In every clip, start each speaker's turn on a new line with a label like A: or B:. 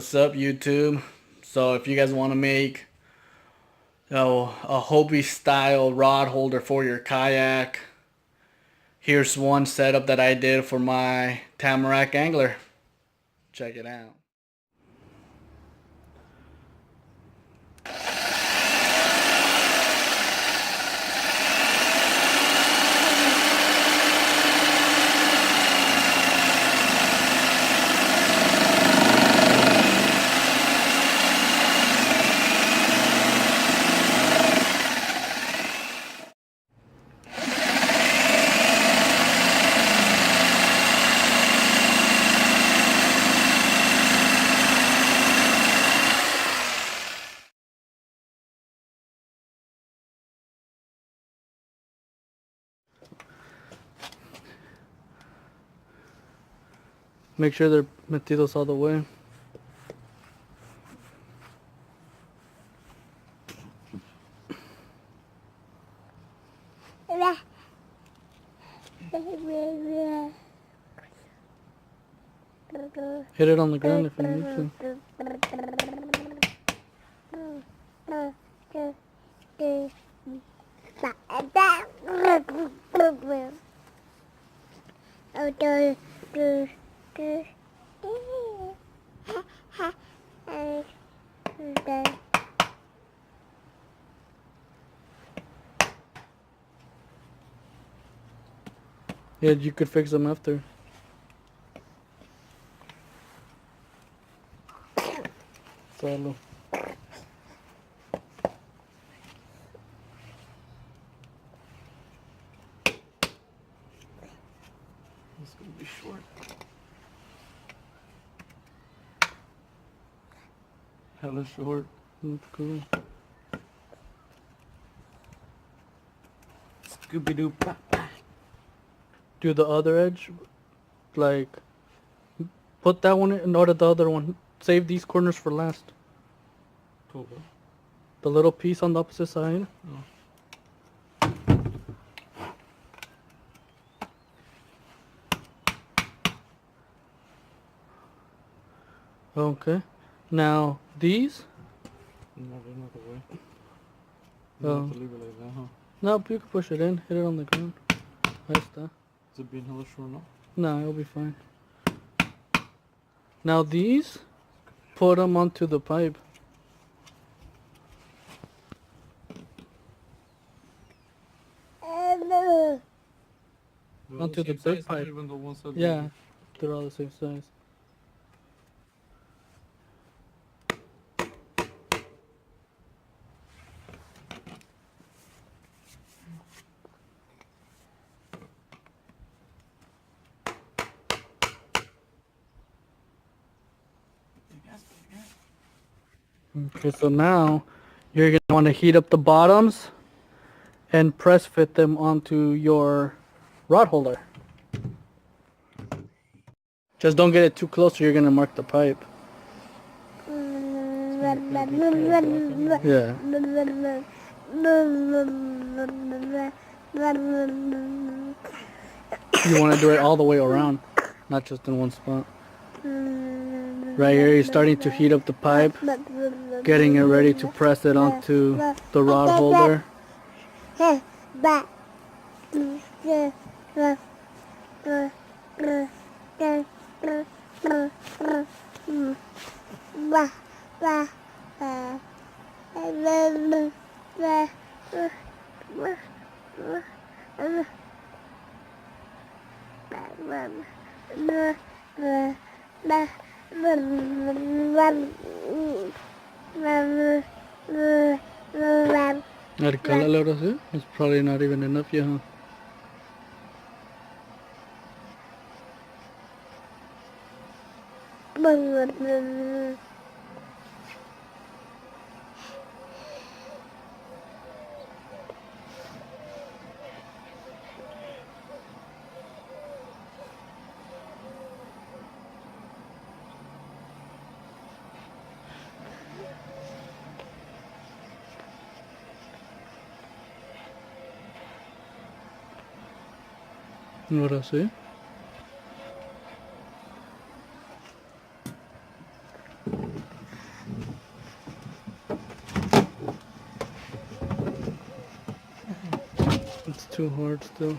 A: What's up, YouTube? So if you guys want to make a Hobie style rod holder for your kayak, here's one setup that I did for my Tamarack angler. Check it out. Make sure they're metidos all the way. Hit it on the ground if you need to. Yeah, you could fix them after. Solo. It's gonna be short. Hella short. That's cool. Scooby-Doo. Do the other edge, like, put that one in order the other one. Save these corners for last.
B: Cool.
A: The little piece on the opposite side. Oh. Okay. Now these.
B: No, there's not the way.
A: You
B: have to leave it like that, huh?
A: No, you can push it in. Hit it on the ground. That's that.
B: Is it being hella short now?
A: No, it'll be fine. Now these, put them onto the pipe. Onto the big pipe.
B: Even though one side
A: Yeah, they're all the same size. Okay, so now you're going to want to heat up the bottoms and press fit them onto your rod holder. Just don't get it too close or you're going to mark the pipe. Yeah. You want to do it all the way around, not just in one spot. Right here, you're starting to heat up the pipe, getting it ready to press it onto the rod holder. It's probably not even enough yet, huh? Ahora sí. too hard still.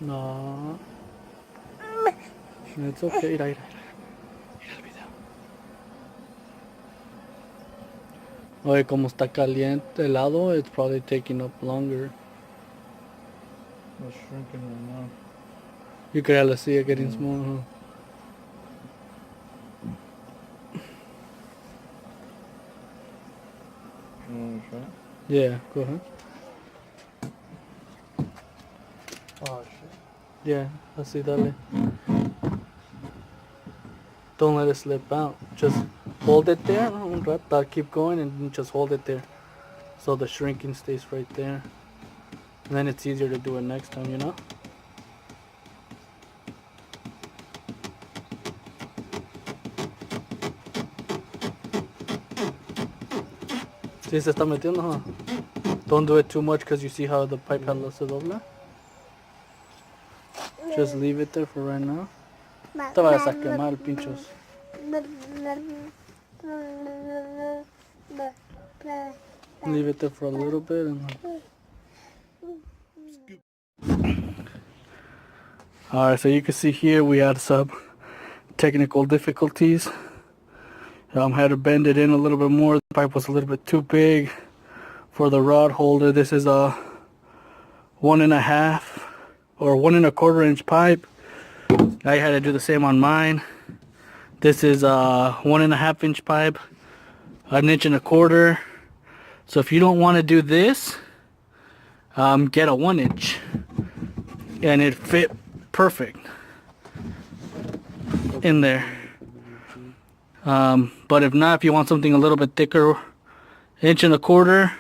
A: No. It's okay. Mira, mira, mira. Mira el video. Oye, como está caliente helado, it's probably taking up longer.
B: It's shrinking right now.
A: You could hella see it getting smaller, huh?
B: You want to try?
A: Yeah, go ahead.
B: Oh shit.
A: Yeah, así dale. Don't let it slip out. Just hold it there un rato. Keep going and just hold it there. So the shrinking stays right there. And then it's easier to do it next time, you know? Sí, se está metiendo, huh? Don't do it too much because you see how the pipe se dobla. Just leave it there for right now. Te vayas a quemar, pinchos. Leave it there for a little bit and alright, so you can see here we had some technical difficulties. Had to bend it in a little bit more. The pipe was a little bit too big for the rod holder. This is a 1.5 or 1.25 inch pipe. I had to do the same on mine. This is a 1.5 inch pipe, 1.25 inch. So if you don't want to do this, get a 1 inch, and it fit perfect in there. But if not, if you want something a little bit thicker, 1.25 inch,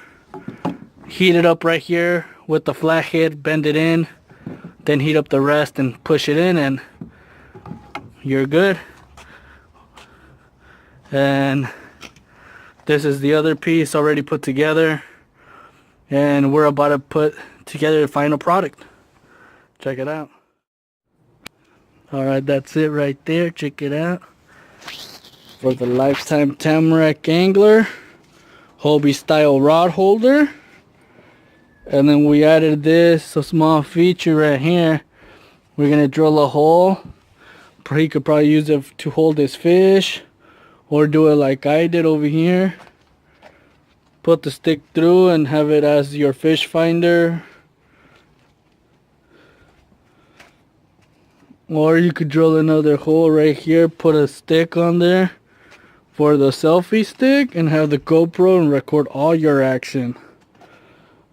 A: heat it up right here with the flathead, bend it in, then heat up the rest and push it in, and you're good. And this is the other piece already put together, and we're about to put together the final product. Check it out. Alright, that's it right there. Check it out. For the Lifetime Tamarack Angler Hobie style rod holder. And then we added this, a small feature right here. We're gonna drill a hole. He could probably use it to hold his fish, or do it like I did over here. Put the stick through and have it as your fish finder. Or you could drill another hole right here, put a stick on there for the selfie stick, and have the GoPro and record all your action.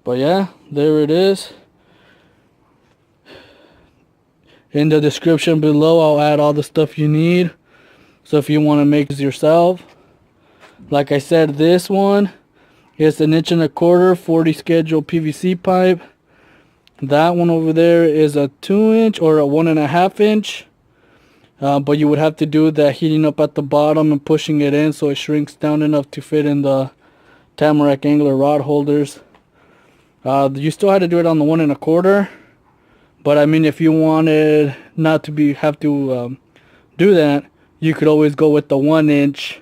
A: But yeah, there it is. In the description below, I'll add all the stuff you need. So if you want to make this yourself, like I said, this one is 1.25 inch 40 schedule PVC pipe. That one over there is a 2 inch or a 1.5 inch. But you would have to do that heating up at the bottom and pushing it in so it shrinks down enough to fit in the Tamarack Angler rod holders. You still had to do it on the 1.25 inch. But I mean, if you wanted not to do that, you could always go with the 1 inch.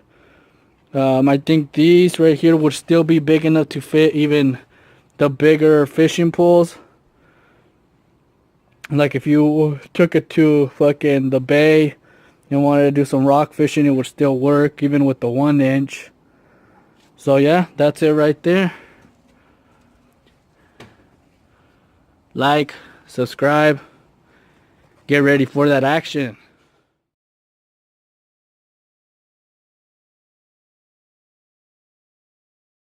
A: I think these right here would still be big enough to fit even the bigger fishing poles. Like if you took it to fucking the bay and wanted to do some rock fishing, it would still work even with the 1 inch. So yeah, that's it right there. Like, subscribe, get ready for that action.